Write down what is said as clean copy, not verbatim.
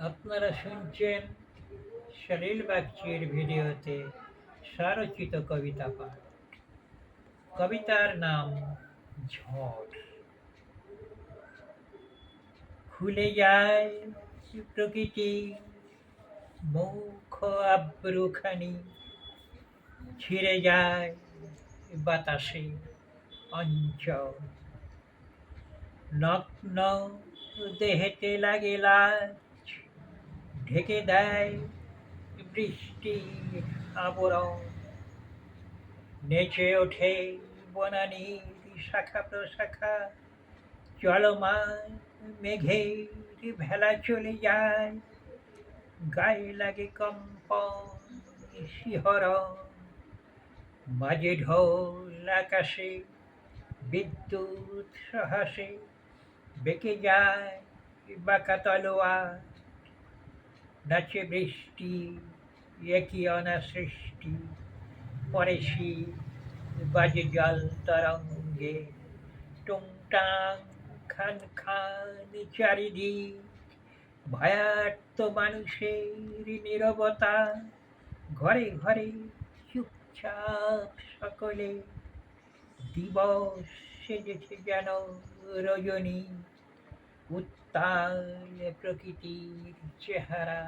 আপনারা শুনছেন সলিল বাগচির ভিডিওতে স্বরচিত কবিতা পাঠ। কবিতার নাম ঝড়। খুলে যায় প্রকৃতি মুখ আব্রুখানি, ছিঁড়ে যায় বাতাসে অঞ্চল। নগ্ন দেহেতে লাগে লাজ, ঢেকে দেয় বৃষ্টির আবরণ। নেচে ওঠে বনানীর শাখা প্রশাখা, চলমান মেঘের ভেলা চলে যায়। গায়ে লাগে কম্পন শিহরণ, বাজে ঢোল আকাশে বিদ্যুৎ সহাসে। বেঁকে যায় বাঁকা তলোয়ার, নাচে বৃষ্টি একই অনাসৃষ্টি। পরে শীত বাজে জল তরঙ্গে, টুংটাং খান খান চারিদিক। ভয়ার্ত মানুষের নীরবতা, ঘরে ঘরে চুপচাপ সকলে। দিবস সেজেছে যেন রজনী, উত্তাল প্রকৃতির চেহারা।